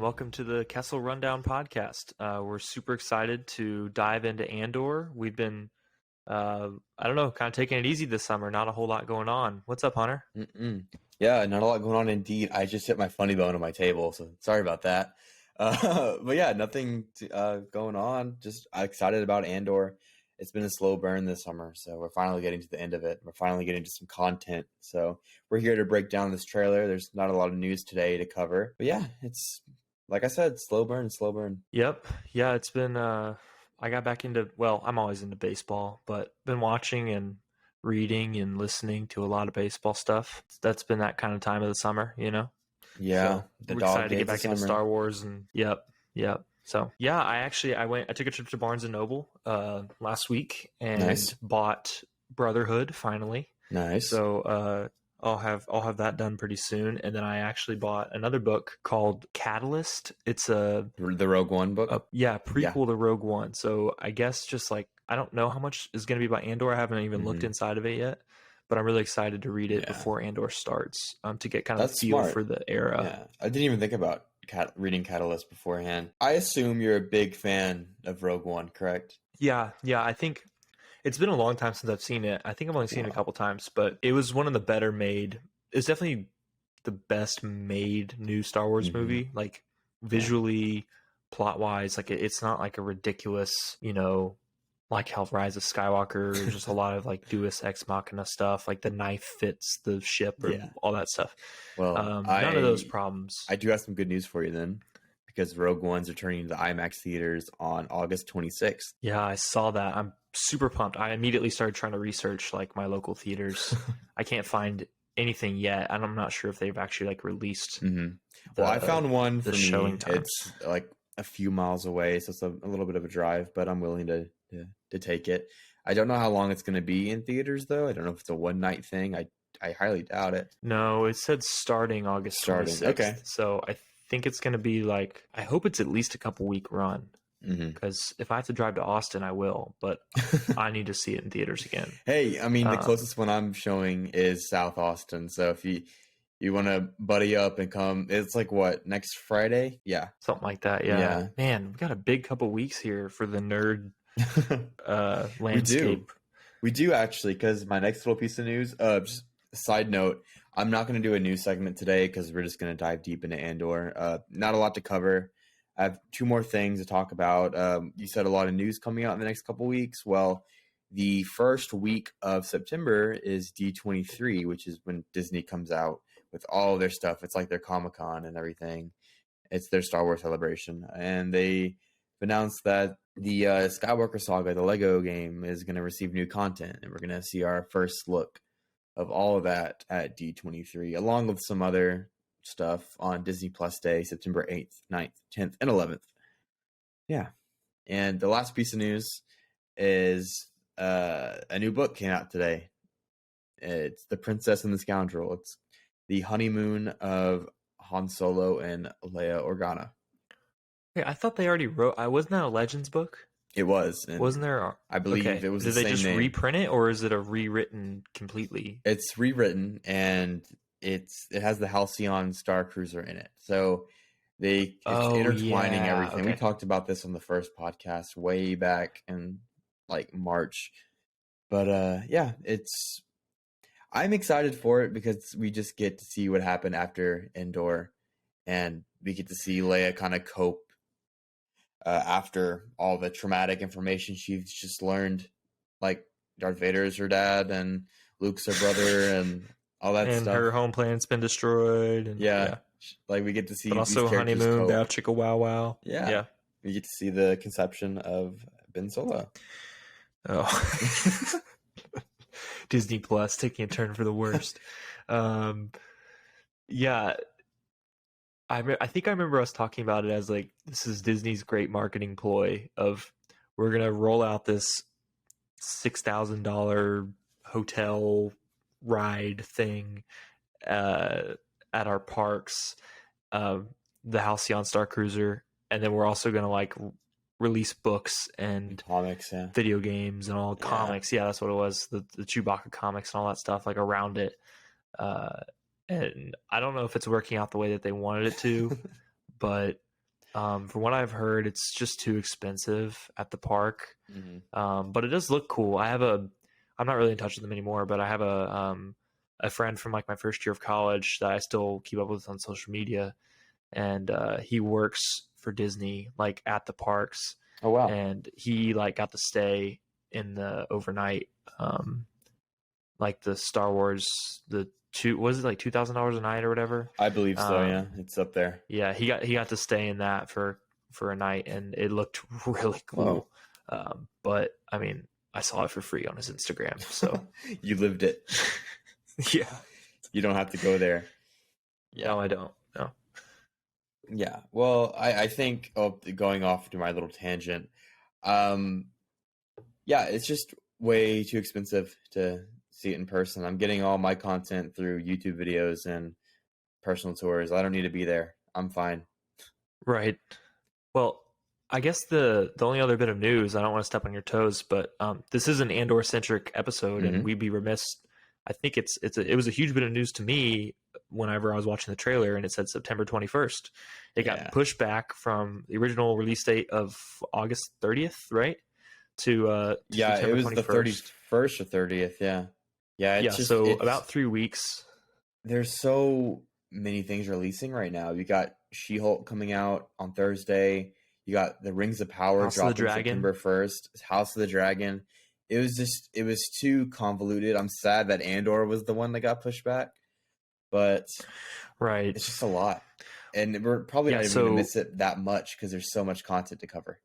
welcome to the Kessel Rundown Podcast. We're super excited to dive into Andor. We've been, kind of taking it easy this summer. Not a whole lot going on. What's up, Hunter? Yeah, not a lot going on indeed. I just hit my funny bone on my table, so sorry about that. But yeah, nothing going on. Just excited about Andor. It's been a slow burn this summer, so we're finally getting to the end of it. We're finally getting to some content. So we're here to break down this trailer. There's not a lot of news today to cover. But yeah, it's, like I said, slow burn. Yep. Yeah, it's been, I got back into, I'm always into baseball, but been watching and reading and listening to a lot of baseball stuff. That's been that kind of time of the summer, you know? Yeah, so we're excited to get back into Star Wars and yep. So yeah, I took a trip to Barnes and Noble last week and bought Brotherhood finally. Nice. So I'll have that done pretty soon, and then I actually bought another book called Catalyst. It's the Rogue One book. Prequel to Rogue One. So I guess just like I don't know how much is going to be by Andor. I haven't even looked inside of it yet, but I'm really excited to read it before Andor starts to get kind of a feel for the era. Yeah, I didn't even think about reading Catalyst beforehand. I assume you're a big fan of Rogue One, correct? Yeah. I think it's been a long time since I've seen it. I think I've only seen it a couple times, but it was one of the better made. It's definitely the best made new Star Wars movie, like visually, plot wise. Like it's not like a ridiculous, like how Rise of Skywalker. There's just a lot of like Deus Ex Machina stuff. Like the knife fits the ship or all that stuff. Well, none of those problems. I do have some good news for you then, because Rogue One's returning to the IMAX theaters on August 26th. Yeah, I saw that. I'm super pumped. I immediately started trying to research like my local theaters. I can't find anything yet, and I'm not sure if they've actually like released. I found one for showing me. times. It's like a few miles away, so it's a little bit of a drive, but I'm willing to take it. I don't know how long it's going to be in theaters, though. I don't know if it's a one-night thing. I highly doubt it. No, it said starting August 26th. Okay. So I think it's going to be like, I hope it's at least a couple-week run. Because if I have to drive to Austin, I will. But I need to see it in theaters again. Hey, I mean, the closest one I'm showing is South Austin. So if you want to buddy up and come, it's like what, next Friday? Yeah. Something like that, yeah. Man, we've got a big couple weeks here for the nerd landscape. We do actually, because my next little piece of news, just a side note, I'm not going to do a news segment today because we're just going to dive deep into Andor. Not a lot to cover. I have two more things to talk about. You said a lot of news coming out in the next couple weeks. Well, the first week of September is D23, which is when Disney comes out with all of their stuff. It's like their Comic-Con and everything. It's their Star Wars celebration. And they announced that the Skywalker Saga, the Lego game, is going to receive new content. And we're going to see our first look of all of that at D23, along with some other stuff on Disney Plus Day, September 8th, 9th, 10th, and 11th. Yeah. And the last piece of news is a new book came out today. It's The Princess and the Scoundrel. It's the honeymoon of Han Solo and Leia Organa. Wait, I thought they already wrote. Wasn't that a Legends book? It was. Wasn't there? I believe it was. Did they just reprint it, or is it a rewritten completely? It's rewritten, and it has the Halcyon Star Cruiser in it. So it's intertwining everything. Okay. We talked about this on the first podcast way back in like March. But I'm excited for it because we just get to see what happened after Andor, and we get to see Leia kind of cope after all the traumatic information she's just learned, like Darth Vader is her dad and Luke's her brother and all that stuff. And her home planet's been destroyed. And, like we get to see but also honeymoon, bow chicka wow wow. Yeah. We get to see the conception of Ben Solo. Oh. Disney Plus taking a turn for the worst. I think I remember us talking about it as like, this is Disney's great marketing ploy of, we're going to roll out this $6,000 hotel ride thing at our parks, the Halcyon Star Cruiser, and then we're also going to like release books and comics, video games and all comics. Yeah, that's what it was. The Chewbacca comics and all that stuff like around it. And I don't know if it's working out the way that they wanted it to, but From what I've heard, it's just too expensive at the park. Mm-hmm. But it does look cool. I'm not really in touch with them anymore, but I have a friend from like my first year of college that I still keep up with on social media, and he works for Disney like at the parks. Oh wow! And he like got to stay in the overnight, like the Star Wars was it like $2,000 a night or whatever? I believe so. Yeah, it's up there. Yeah, he got to stay in that for a night, and it looked really cool. But I mean, I saw it for free on his Instagram, so You lived it. yeah. You don't have to go there. Yeah. No, I don't. No. Yeah. Well, I think going off to my little tangent, yeah, it's just way too expensive to see it in person. I'm getting all my content through YouTube videos and personal tours. I don't need to be there. I'm fine. Right. Well, I guess the only other bit of news, I don't want to step on your toes, but this is an Andor centric episode, and we'd be remiss. I think it was a huge bit of news to me whenever I was watching the trailer, and it said September 21st. It got pushed back from the original release date of August 30th, right? To September it was 21st. the 31st or 30th. Yeah. So about 3 weeks. There's so many things releasing right now. You got She-Hulk coming out on Thursday. You got the Rings of Power dropping September 1st. House of the Dragon. It was too convoluted. I'm sad that Andor was the one that got pushed back, but right, it's just a lot, and we're probably not even going to miss it that much because there's so much content to cover.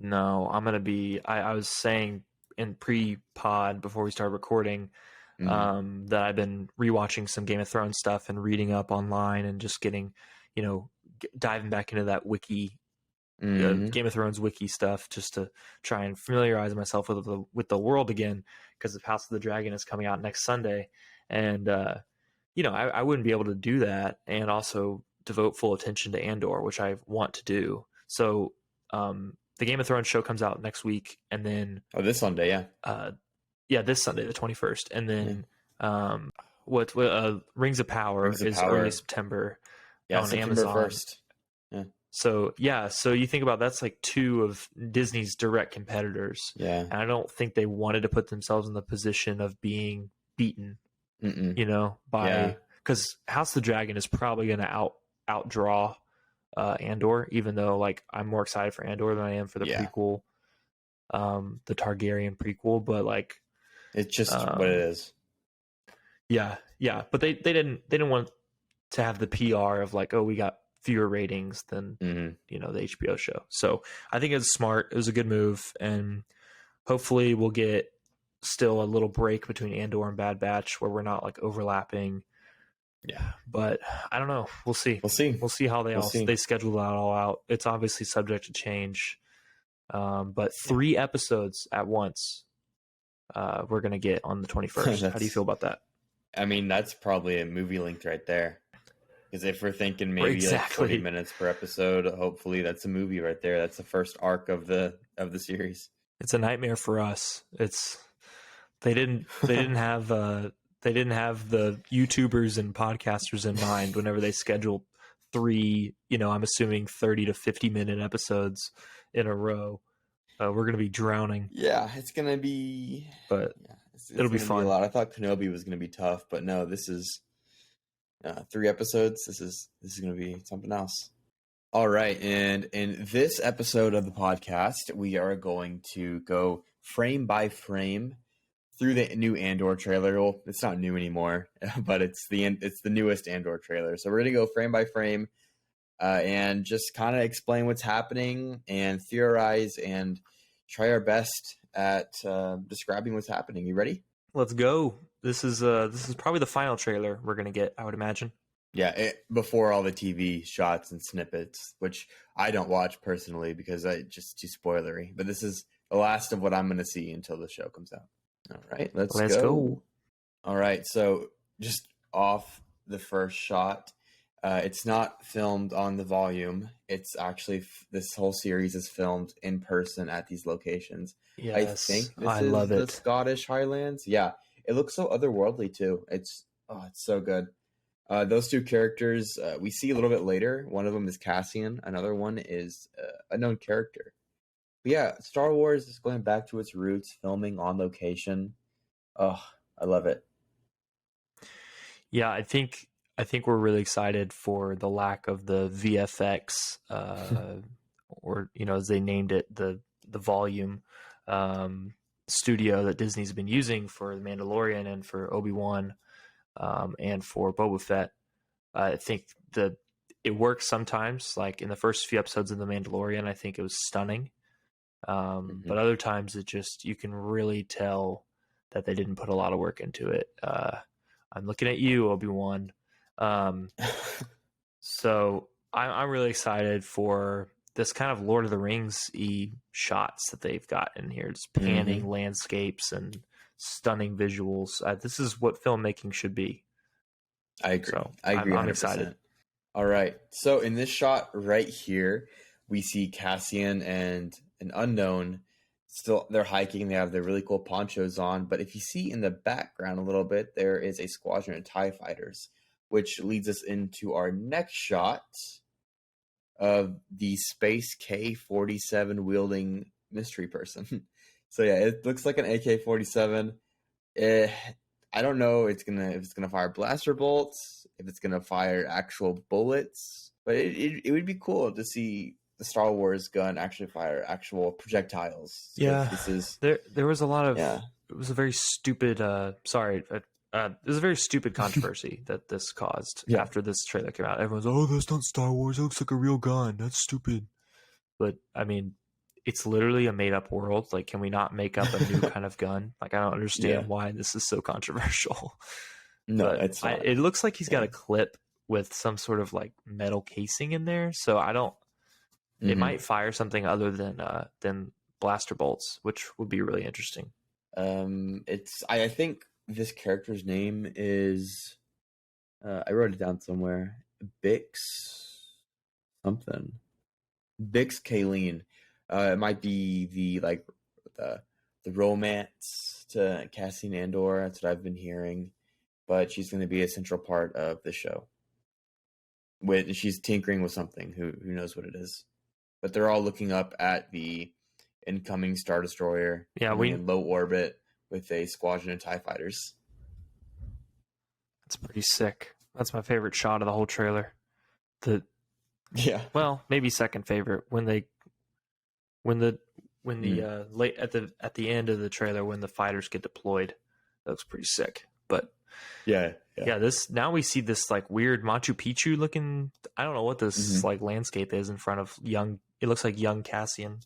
No, I'm gonna be. I was saying in pre-pod before we started recording that I've been rewatching some Game of Thrones stuff and reading up online and just getting, diving back into that wiki. Game of Thrones wiki stuff just to try and familiarize myself with the world again, because the House of the Dragon is coming out next Sunday, and I wouldn't be able to do that and also devote full attention to Andor, which I want to do. So the Game of Thrones show comes out next week, and then this Sunday, this Sunday the 21st, and then what Rings of Power is early September on September Amazon 1st. So you think about that's like two of Disney's direct competitors. Yeah. And I don't think they wanted to put themselves in the position of being beaten, because House of the Dragon is probably going to outdraw Andor, even though like I'm more excited for Andor than I am for the prequel, the Targaryen prequel, but like it's just what it is. Yeah. But they didn't want to have the PR of like, oh, we got fewer ratings than the HBO show. So I think it's smart. It was a good move, and hopefully we'll get still a little break between Andor and Bad Batch where we're not like overlapping. Yeah, but I don't know. We'll see. We'll see how they schedule that all out. It's obviously subject to change. But 3 episodes at once we're gonna get on the 21st. How do you feel about that? I mean, that's probably a movie length right there. Because if we're thinking maybe like 40 minutes per episode, hopefully that's a movie right there. That's the first arc of the series. It's a nightmare for us. They didn't have the YouTubers and podcasters in mind whenever they scheduled 3, I'm assuming 30 to 50 minute episodes in a row. We're going to be drowning. Yeah, it's going to be, but it'll be fun. A lot. I thought Kenobi was going to be tough, but no, this is 3 episodes. This is going to be something else. All right, and in this episode of the podcast, we are going to go frame by frame through the new Andor trailer. Well, it's not new anymore, but it's the newest Andor trailer. So we're going to go frame by frame and just kind of explain what's happening and theorize and try our best at describing what's happening. You ready? Let's go. This is probably the final trailer we're gonna get, I would imagine. Yeah, before all the TV shots and snippets, which I don't watch personally because it's just too spoilery. But this is the last of what I'm gonna see until the show comes out. All right, let's go. All right, so just off the first shot, it's not filmed on the volume. It's actually this whole series is filmed in person at these locations. Yes, I think this is the Scottish Highlands. Yeah. It looks so otherworldly too. It's so good. Those two characters we see a little bit later. One of them is Cassian. Another one is a known character. But yeah, Star Wars is going back to its roots, filming on location. Oh, I love it. Yeah, I think we're really excited for the lack of the VFX, or as they named it, the volume studio that Disney's been using for The Mandalorian and for Obi-Wan, and for Boba Fett. I think it works sometimes. Like in the first few episodes of The Mandalorian, I think it was stunning. But other times you can really tell that they didn't put a lot of work into it. I'm looking at you, Obi-Wan. So I'm really excited for this kind of Lord of the Rings-y shots that they've got in here. Just panning landscapes and stunning visuals. This is what filmmaking should be. I agree. So I agree. I'm excited. All right. So in this shot right here, we see Cassian and an unknown. Still, they're hiking. They have their really cool ponchos on. But if you see in the background a little bit, there is a squadron of TIE fighters, which leads us into our next shot of the Space K-47 wielding mystery person. So yeah, it looks like an AK-47. I don't know if it's gonna fire blaster bolts, if it's gonna fire actual bullets, but it would be cool to see the Star Wars gun actually fire actual projectiles. Yeah, this is there was a lot of it was a very stupid it was a very stupid controversy that this caused after this trailer came out. Everyone's, oh, that's not Star Wars, it looks like a real gun, that's stupid. But I mean, it's literally a made up world. Like, can we not make up a new kind of gun? Like, I don't understand why this is so controversial. No, but it's not. It looks like he's got a clip with some sort of like metal casing in there, so I don't. It might fire something other than blaster bolts, which would be really interesting. I think this character's name is. I wrote it down somewhere. Bix something. Bix Kayleen. It might be the romance to Cassian Andor. That's what I've been hearing. But she's going to be a central part of the show. She's tinkering with something. Who knows what it is? But they're all looking up at the incoming Star Destroyer. Yeah, in low orbit with a squadron of TIE fighters. That's pretty sick. That's my favorite shot of the whole trailer. Well, maybe second favorite when the late at the end of the trailer when the fighters get deployed. That looks pretty sick. But yeah, this now we see this like weird Machu Picchu looking. I don't know what this like landscape is in front of young. It looks like young Cassian.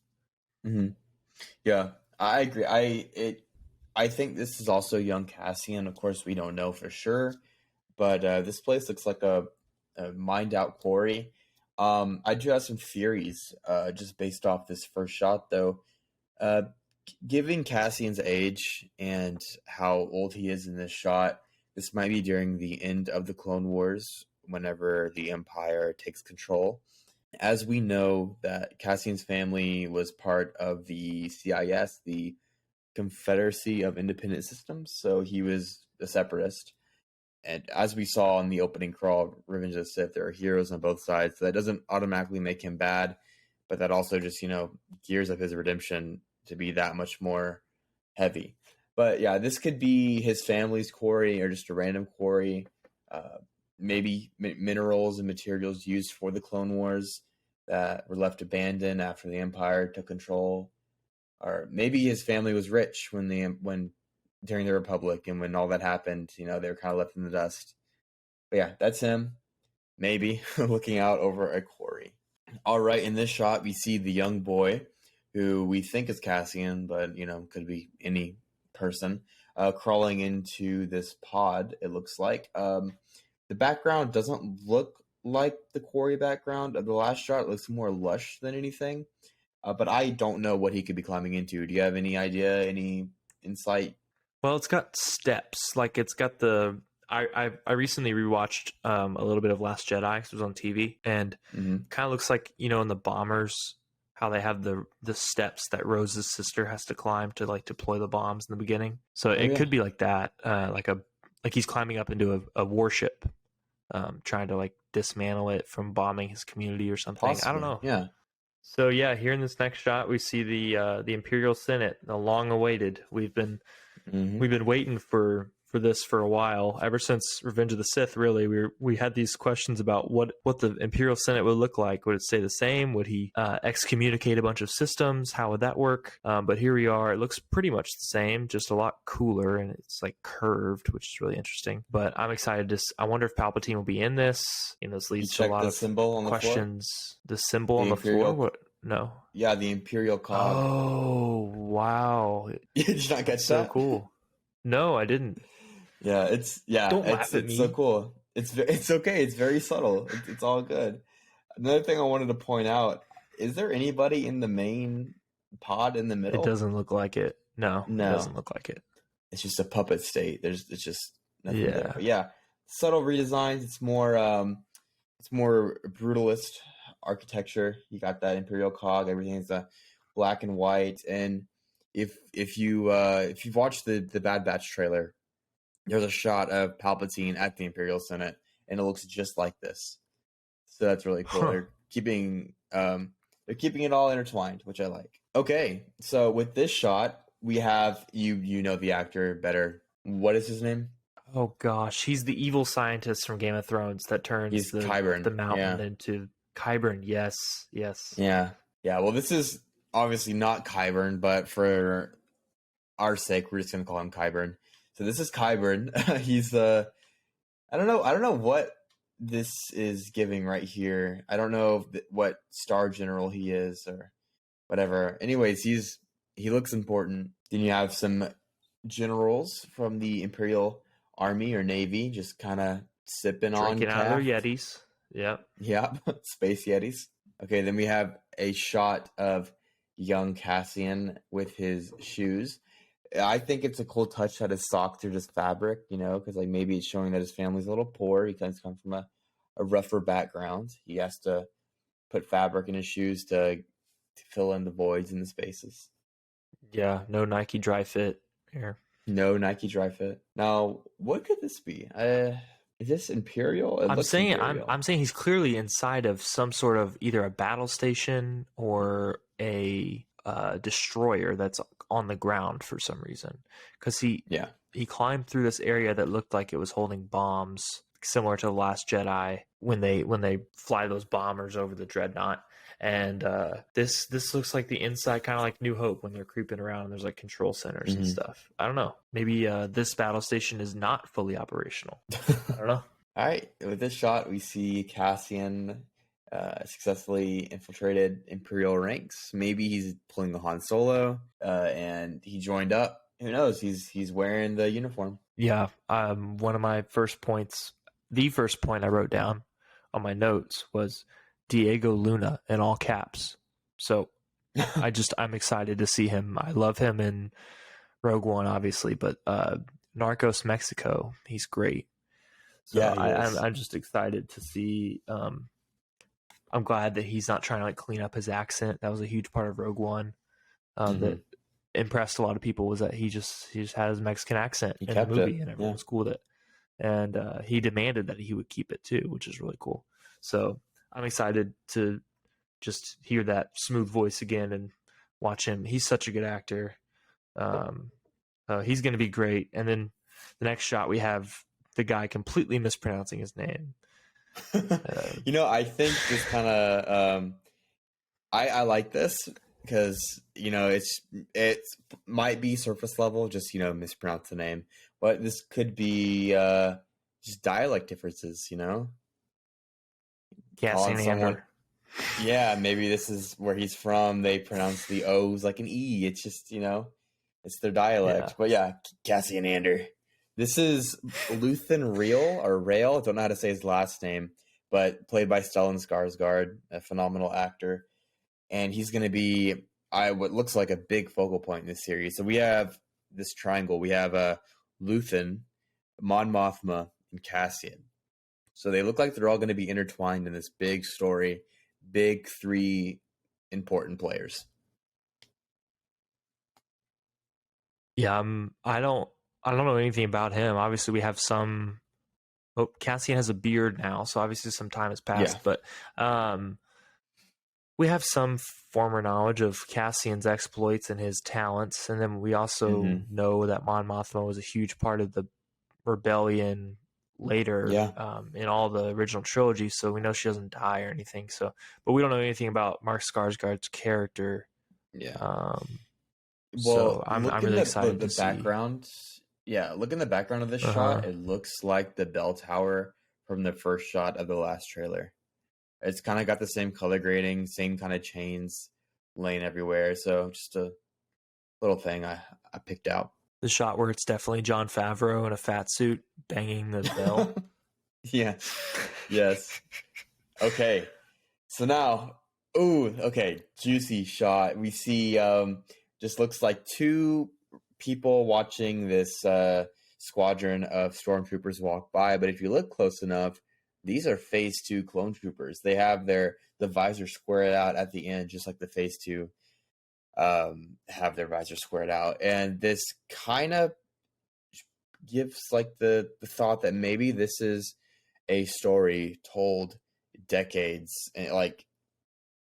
Yeah, I agree. I think this is also young Cassian. Of course, we don't know for sure, but this place looks like a mined out quarry. I do have some theories just based off this first shot, though. Given Cassian's age and how old he is in this shot, this might be during the end of the Clone Wars, whenever the Empire takes control. As we know, that Cassian's family was part of the CIS, the Confederacy of Independent Systems, so he was a separatist. And as we saw in the opening crawl, Revenge of the Sith, there are heroes on both sides, so that doesn't automatically make him bad, but that also just, gears up his redemption to be that much more heavy. But yeah, this could be his family's quarry or just a random quarry. Maybe minerals and materials used for the Clone Wars that were left abandoned after the Empire took control. Or maybe his family was rich when during the Republic, and when all that happened, they were kind of left in the dust. But yeah, that's him. Maybe looking out over a quarry. All right, in this shot, we see the young boy, who we think is Cassian, but could be any person, crawling into this pod. It looks like the background doesn't look like the quarry background of the last shot. It looks more lush than anything. But I don't know what he could be climbing into. Do you have any idea, any insight? Well, it's got steps. Like it's got the. I recently rewatched a little bit of Last Jedi because it was on TV, and kind of looks like in the bombers how they have the steps that Rose's sister has to climb to like deploy the bombs in the beginning. So it could be like that, like he's climbing up into a warship, trying to like dismantle it from bombing his community or something. Possibly. I don't know. Yeah. So yeah, here in this next shot, we see the Imperial Senate, the long-awaited. We've been waiting for this for a while, ever since Revenge of the Sith. Really, we had these questions about what the Imperial Senate would look like. Would it stay the same? Would he excommunicate a bunch of systems? How would that work? But here we are. It looks pretty much the same, just a lot cooler, and it's like curved, which is really interesting. But I'm excited to. I wonder if Palpatine will be in this. This leads to a lot of symbol on questions. The symbol on the floor. What? No. Yeah, the Imperial cog. Oh wow! Did you not catch So that? cool. No, I didn't. Yeah, it's so cool. It's okay. It's very subtle. It's all good. Another thing I wanted to point out: is there anybody in the main pod in the middle? It doesn't look like it. No, it doesn't look like it. It's just a puppet state. It's just nothing there. Yeah. But yeah, subtle redesigns. It's more brutalist architecture. You got that Imperial cog. Everything's black and white. And if you've watched the Bad Batch trailer, there's a shot of Palpatine at the Imperial Senate, and it looks just like this. So that's really cool. They're keeping it all intertwined, which I like. Okay, so with this shot, we have you know the actor better. What is his name? Oh gosh, he's the evil scientist from Game of Thrones that turns the mountain into Qyburn. Yes. Yeah. Well, this is obviously not Qyburn, but for our sake, we're just gonna call him Qyburn. So this is Qyburn. He's I don't know what this is giving right here. I don't know what Star General he is or whatever. Anyways, he looks important. Then you have some generals from the Imperial Army or Navy just kind of sipping on drinking out of their Yetis. Yep. Space Yetis. Okay, then we have a shot of young Cassian with his shoes. I think it's a cool touch that his socks are just fabric, because like maybe it's showing that his family's a little poor. He kind of comes from a rougher background. He has to put fabric in his shoes to fill in the voids and the spaces. Yeah, no Nike Dry Fit here. No Nike Dry Fit. Now, what could this be? Is this Imperial? I'm saying he's clearly inside of some sort of either a battle station or a destroyer that's on the ground for some reason. Because he climbed through this area that looked like it was holding bombs, similar to The Last Jedi when they fly those bombers over the dreadnought. And this looks like the inside, kind of like New Hope when they're creeping around and there's like control centers and stuff. I don't know. Maybe this battle station is not fully operational. I don't know. All right. With this shot, we see Cassian successfully infiltrated Imperial ranks. Maybe he's pulling the Han Solo and he joined up. Who knows? He's wearing the uniform. Yeah. One of my first points, the first point I wrote down on my notes was Diego Luna in all caps. So I'm excited to see him. I love him in Rogue One, obviously, but Narcos Mexico, he's great. So yeah, I'm just excited to see. I'm glad that he's not trying to like clean up his accent. That was a huge part of Rogue One that impressed a lot of people, was that he just had his Mexican accent in the movie, and everyone was cool with it. And he demanded that he would keep it too, which is really cool. So I'm excited to just hear that smooth voice again and watch him. He's such a good actor. He's going to be great. And then the next shot, we have the guy completely mispronouncing his name. I think this kind of I like this because it might be surface level, just mispronounce the name, but this could be just dialect differences. Cassian Andor. Yeah, maybe this is where he's from. They pronounce the O's like an E. It's just it's their dialect. Yeah. But yeah, Cassian Andor. This is Lutheran Rail. I don't know how to say his last name, but played by Stellan Skarsgård, a phenomenal actor. And he's going to be what looks like a big focal point in this series. So we have this triangle. We have Luffin, Mon Mothma, and Cassian. So they look like they're all going to be intertwined in this big story, big three important players. Yeah, I don't know anything about him. Obviously, we have some Oh, Cassian has a beard now, so obviously some time has passed. Yeah. But we have some former knowledge of Cassian's exploits and his talents, and then we also know that Mon Mothma was a huge part of the rebellion later in all the original trilogy. So we know she doesn't die or anything. So, but we don't know anything about Mark Skarsgård's character. Yeah. So I'm really excited to see. Background. Yeah, look in the background of this shot. It looks like the bell tower from the first shot of the last trailer. It's kind of got the same color grading, same kind of chains laying everywhere. So just a little thing I picked out. The shot where it's definitely Jon Favreau in a fat suit banging the bell. Yeah. Yes. Okay. So now, juicy shot. We see just looks like two people watching this squadron of stormtroopers walk by. But if you look close enough, these are Phase 2 clone troopers. They have the visor squared out at the end, just like the Phase 2 have their visor squared out. And this kind of gives like the thought that maybe this is a story told decades, and like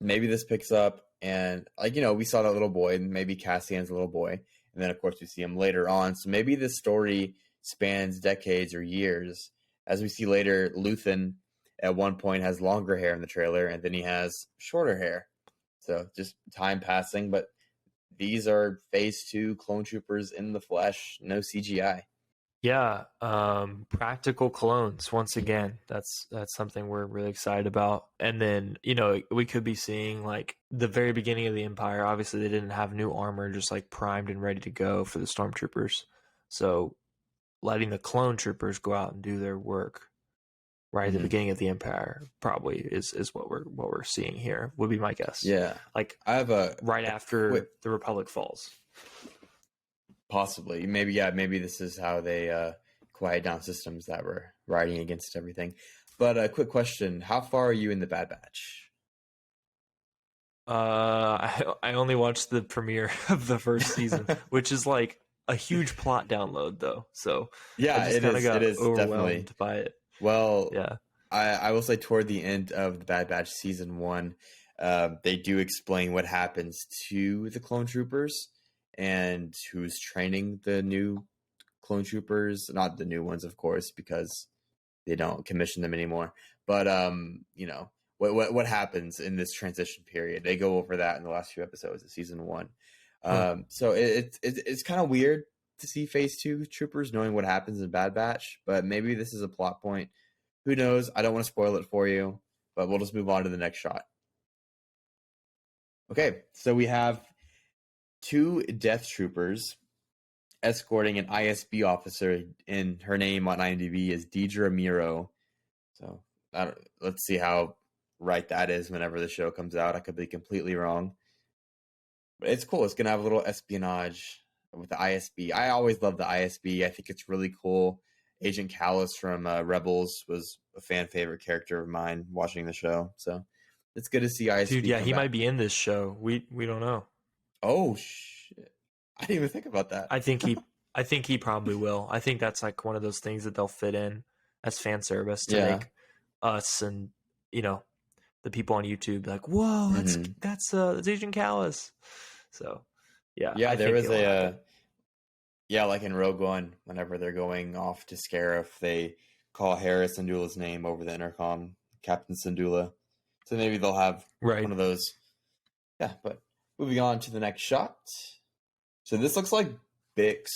maybe this picks up and like, we saw that little boy, and maybe Cassian's a little boy, and then of course we see him later on. So maybe this story spans decades or years. As we see later, Luffin at one point has longer hair in the trailer, and then he has shorter hair. So just time passing, but these are Phase 2 clone troopers in the flesh, no CGI. Yeah, practical clones once again. That's something we're really excited about. And then, we could be seeing like the very beginning of the Empire. Obviously, they didn't have new armor, just like primed and ready to go for the stormtroopers. So letting the clone troopers go out and do their work right at the beginning of the Empire probably is what we're seeing here, would be my guess. Yeah. Like I have right after the Republic falls. Possibly. Maybe this is how they quiet down systems that were riding against everything. But a quick question. How far are you in the Bad Batch? I only watched the premiere of the first season, which is like a huge plot download though. So yeah, I just it is overwhelmed definitely by it. Well, yeah. I will say toward the end of the Bad Batch season 1, they do explain what happens to the clone troopers and who's training the new clone troopers. Not the new ones, of course, because they don't commission them anymore. But what happens in this transition period? They go over that in the last few episodes of season 1. So it's kind of weird to see Phase 2 troopers knowing what happens in Bad Batch, but maybe this is a plot point. Who knows? I don't want to spoil it for you, but we'll just move on to the next shot. Okay, so we have 2 Death Troopers escorting an ISB officer, and her name on IMDb is Deidre Miro. So let's see how right that is whenever the show comes out. I could be completely wrong. But it's cool. It's going to have a little espionage with the ISB. I always love the ISB. I think it's really cool. Agent Callus from Rebels was a fan favorite character of mine watching the show. So it's good to see ISB. Dude, yeah, he might be in this show. We don't know. Oh shit! I didn't even think about that. I think he probably will. I think that's like one of those things that they'll fit in as fan service to make us and the people on YouTube be like, whoa, that's Agent Callus. So yeah, there was like in Rogue One, whenever they're going off to Scarif, they call Hera Syndulla's name over the intercom, Captain Syndulla. So maybe they'll have one of those. Yeah, but moving on to the next shot. So this looks like Bix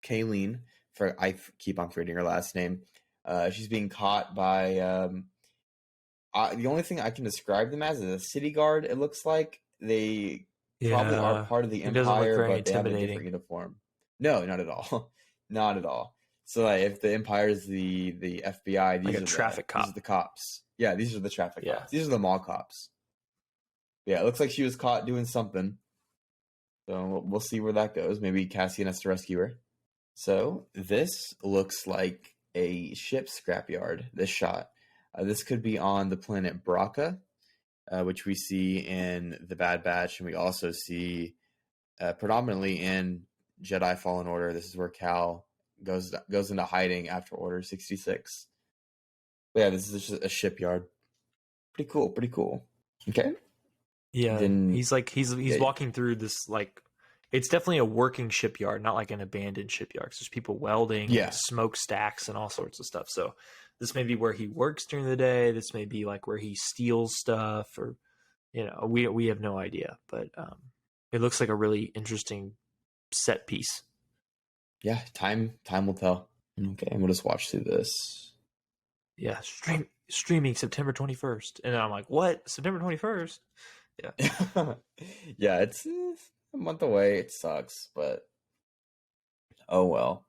Kayleen. I keep on forgetting her last name. She's being caught by the only thing I can describe them as is a city guard. It looks like they probably are part of the Empire, but they have a different uniform. No, not at all. Not at all. So if the Empire is the FBI, these are traffic cop. These are the cops. Yeah, these are the traffic cops. These are the mall cops. Yeah, it looks like she was caught doing something. So we'll see where that goes. Maybe Cassian has to rescue her. So this looks like a ship scrapyard, this shot. This could be on the planet Braca, which we see in the Bad Batch, and we also see predominantly in Jedi Fallen Order. This is where Cal goes into hiding after Order 66. But yeah, this is just a shipyard. Pretty cool. Okay. Yeah, Then he's walking through this, like, it's definitely a working shipyard, not like an abandoned shipyard. 'Cause there's people welding, Yeah. and smokestacks, and all sorts of stuff. So this may be where he works during the day. This may be like where he steals stuff, or we have no idea. But it looks like a really interesting set piece. Yeah, time will tell. Okay, and we'll just watch through this. Yeah, streaming September 21st, and I'm like, what? September 21st? Yeah. Yeah, it's a month away. It sucks, but oh well.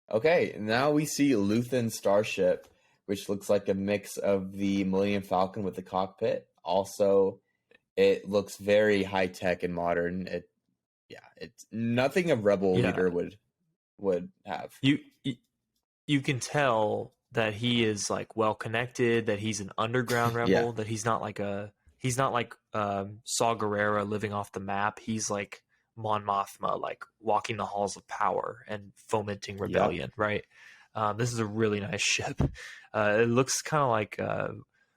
Okay, now we see Lutheran Starship, which looks like a mix of the Millennium Falcon with the cockpit. Also, it looks very high tech and modern. It's nothing a Rebel leader would have. You can tell that he is like well connected, that he's an underground rebel, that he's not like Saw Gerrera living off the map. He's like Mon Mothma, like walking the halls of power and fomenting rebellion, right? This is a really nice ship. It looks kind of like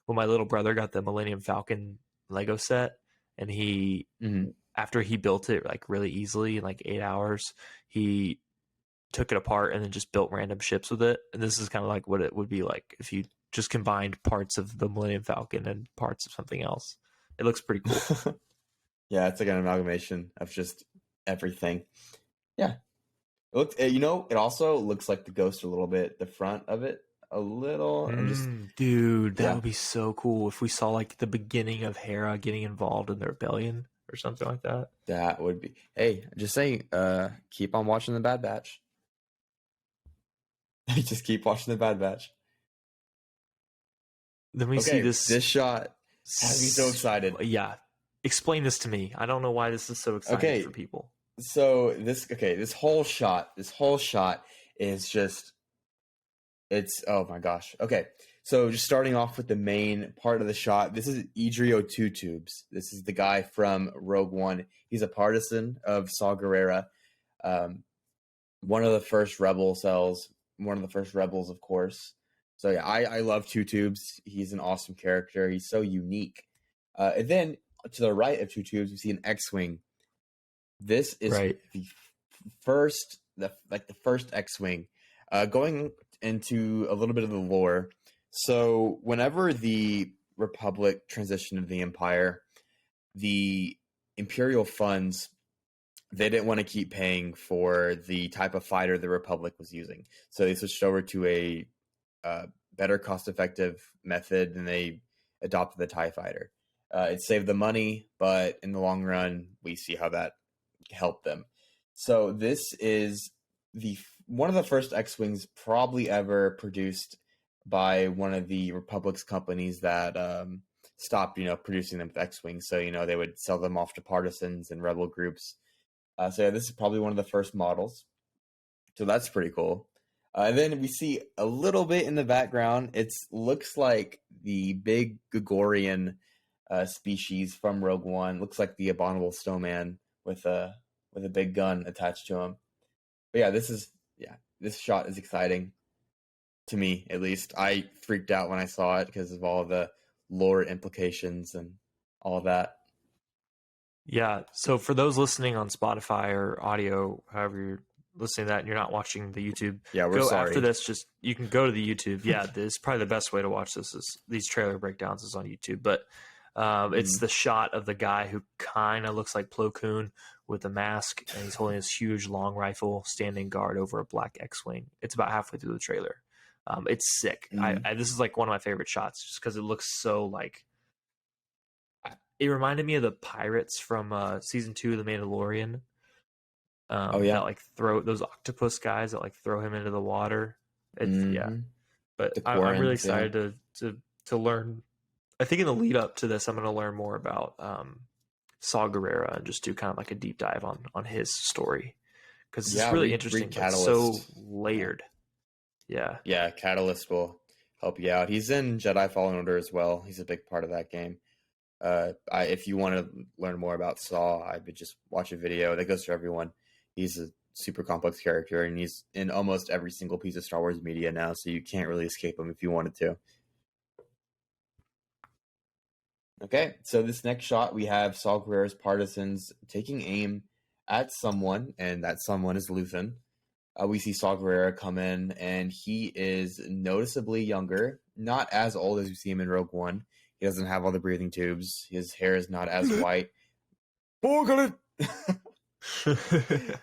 when my little brother got the Millennium Falcon Lego set, and he after he built it like really easily in like 8 hours, he took it apart and then just built random ships with it. And this is kind of like what it would be like if you just combined parts of the Millennium Falcon and parts of something else. It looks pretty cool. Yeah, it's like an amalgamation of just everything. Yeah. It looks, it also looks like the Ghost a little bit, the front of it a little. Dude, that would be so cool if we saw like the beginning of Hera getting involved in the rebellion or something like that. That would be. Hey, just saying, keep on watching the Bad Batch. Just keep watching the Bad Batch. Then we see this shot has me so excited. Yeah. Explain this to me. I don't know why this is so exciting for people. So this whole shot is just, it's, oh my gosh. Okay. So just starting off with the main part of the shot, this is Idrio Two Tubes. This is the guy from Rogue One. He's a partisan of Saw Gerrera. One of the first rebel cells, one of the first rebels, of course. So yeah, I love Two Tubes. He's an awesome character. He's so unique. And then to the right of Two Tubes, we see an X-Wing. This is the first X-Wing. Going into a little bit of the lore. So whenever the Republic transitioned to the Empire, the Imperial funds, they didn't want to keep paying for the type of fighter the Republic was using. So they switched over to a better cost-effective method, and they adopted the TIE fighter. It saved the money, but in the long run, we see how that helped them. So this is one of the first X-Wings probably ever produced by one of the Republic's companies that stopped, producing them with X-Wings. So, they would sell them off to partisans and rebel groups. So yeah, this is probably one of the first models. So that's pretty cool. And then we see a little bit in the background. It looks like the big Gregorian species from Rogue One. Looks like the abominable snowman with a big gun attached to him. But yeah, this shot is exciting to me, at least. I freaked out when I saw it because of all the lore implications and all that. Yeah. So for those listening on Spotify or audio, however you're listening to that, and you're not watching the YouTube, we're sorry. After this, you can go to the YouTube. Yeah, this is probably the best way to watch this. Is these trailer breakdowns is on YouTube, but it's the shot of the guy who kind of looks like Plo Koon with a mask, and he's holding this huge long rifle, standing guard over a black X-Wing. It's about halfway through the trailer. It's sick. This is like one of my favorite shots, just because it looks so like. It reminded me of the pirates from season 2 of The Mandalorian. That like throw those octopus guys that like throw him into the water. But I'm really excited to learn. I think in the lead up to this, I'm going to learn more about Saw Gerrera and just do kind of like a deep dive on his story, because it's really interesting. It's so layered. Yeah, Catalyst will help you out. He's in Jedi Fallen Order as well. He's a big part of that game. If you want to learn more about Saw, I would just watch a video. That goes for everyone. He's a super complex character, and he's in almost every single piece of Star Wars media now, so you can't really escape him if you wanted to. Okay, so this next shot, we have Saw Gerrera's partisans taking aim at someone, and that someone is Luffin. We see Saw Gerrera come in, and he is noticeably younger, not as old as we see him in Rogue One. He doesn't have all the breathing tubes. His hair is not as white.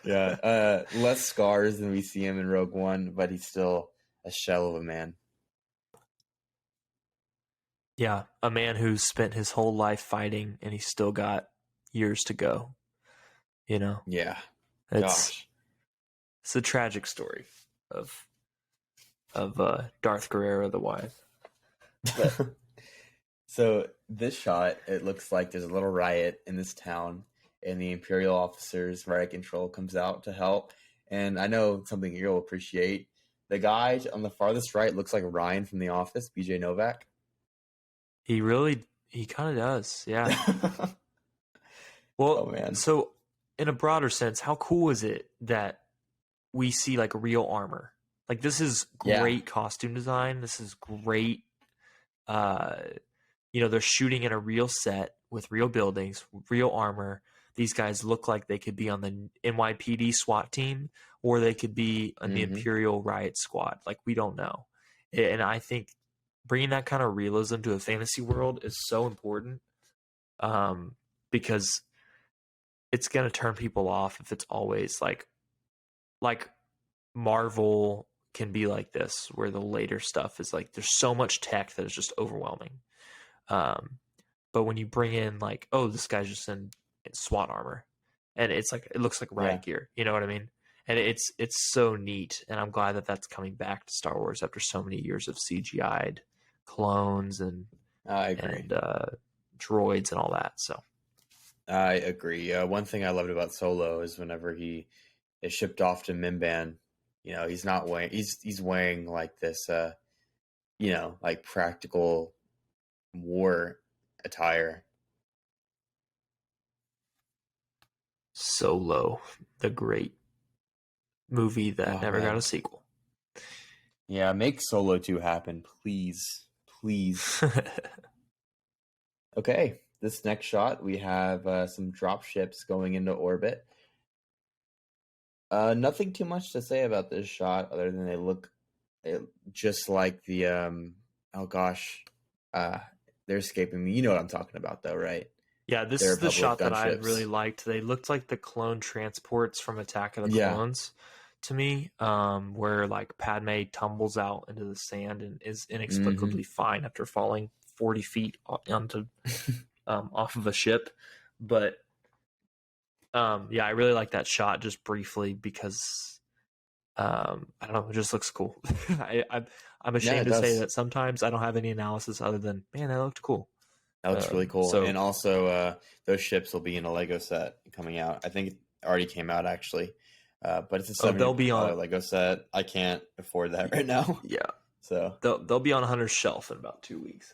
Yeah, less scars than we see him in Rogue One, but he's still a shell of a man. Yeah, a man who's spent his whole life fighting, and he's still got years to go. You know? Yeah. It's a tragic story of Darth Gerrera the Wise. So this shot, it looks like there's a little riot in this town, and the Imperial officers, riot control, comes out to help. And I know something you'll appreciate. The guy on the farthest right looks like Ryan from The Office, BJ Novak. He kind of does, yeah. Well, oh, man. So in a broader sense, how cool is it that we see like real armor? Like, this is great costume design. This is great. They're shooting in a real set with real buildings, real armor. These guys look like they could be on the NYPD SWAT team, or they could be on the Imperial Riot Squad. Like, we don't know. And I think bringing that kind of realism to a fantasy world is so important, because it's going to turn people off if it's always like Marvel can be like this, where the later stuff is like, there's so much tech that is just overwhelming. But when you bring in like, oh, this guy's just in SWAT armor, and it's like, it looks like riot gear, you know what I mean? And it's so neat. And I'm glad that that's coming back to Star Wars after so many years of CGI'd clones and I agree. And droids and all that. So I agree. One thing I loved about Solo is whenever he is shipped off to Mimban, he's not wearing, he's wearing like this, like practical war attire. Solo, the great movie that never got a sequel. Yeah, make Solo 2 happen, please. Please. Okay, this next shot, we have some drop ships going into orbit. Nothing too much to say about this shot, other than they look just like the, they're escaping me. You know what I'm talking about, though, right? Yeah, this is the shot that I really liked. They looked like the clone transports from Attack of the Clones to me, where like Padme tumbles out into the sand and is inexplicably fine after falling 40 feet onto off of a ship. But I really like that shot just briefly because I don't know, it just looks cool. I'm ashamed to say that sometimes I don't have any analysis other than, man, that looked cool. That looks really cool. And also, those ships will be in a Lego set coming out. I think it already came out, actually. But it's a $70 Lego set. I can't afford that right now. Yeah. So they'll be on Hunter's shelf in about 2 weeks.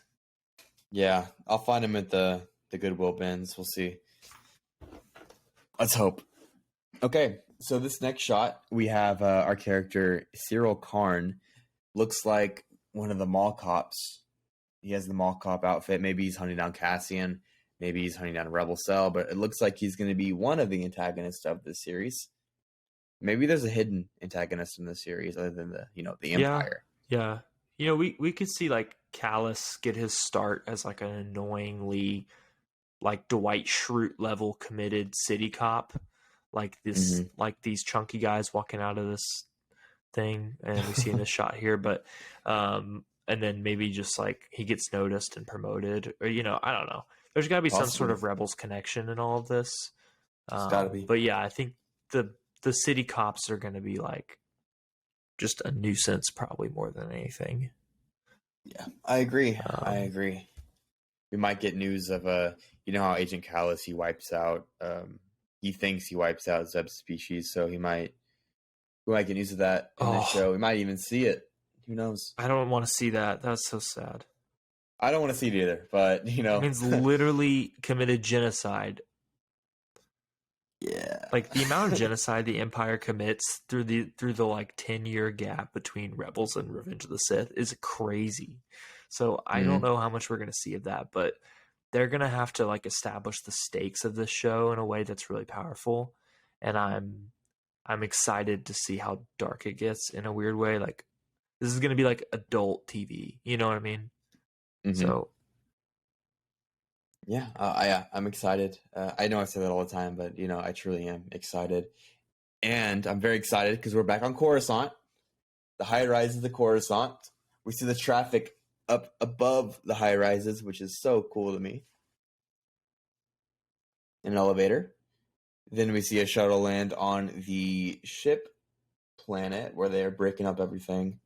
Yeah, I'll find them at the Goodwill bins. We'll see. Let's hope. Okay, so this next shot, we have our character, Cyril Karn. Looks like one of the mall cops. He has the mall cop outfit. Maybe he's hunting down Cassian. Maybe he's hunting down a rebel cell. But it looks like he's going to be one of the antagonists of this series. Maybe there's a hidden antagonist in this series other than the Empire. Yeah. We could see like Callus get his start as like an annoyingly like Dwight Schrute level committed city cop, like this, like these chunky guys walking out of this thing, and we see in this shot here. But and then maybe just like he gets noticed and promoted, or I don't know. There's got to be some sort of Rebels connection in all of this. It's got to be. But yeah, I think the city cops are going to be like just a nuisance, probably more than anything. Yeah, I agree. We might get news of how Agent Callus, he wipes out. He thinks he wipes out Zeb's species, so we might get news of that in the show. We might even see it. Who knows? I don't want to see that. That's so sad. I don't want to see it either, but it means literally committed genocide. Yeah. Like the amount of genocide the Empire commits through the like 10-year gap between Rebels and Revenge of the Sith is crazy. So I don't know how much we're gonna see of that, but they're gonna have to like establish the stakes of this show in a way that's really powerful. And I'm excited to see how dark it gets in a weird way. Like this is gonna be like adult TV, you know what I mean? So yeah, I'm excited. I know I say that all the time, but I truly am excited, and I'm very excited because we're back on Coruscant, the high rises of the Coruscant. We see the traffic up above the high rises, which is so cool to me. In an elevator. Then we see a shuttle land on the ship planet where they are breaking up everything.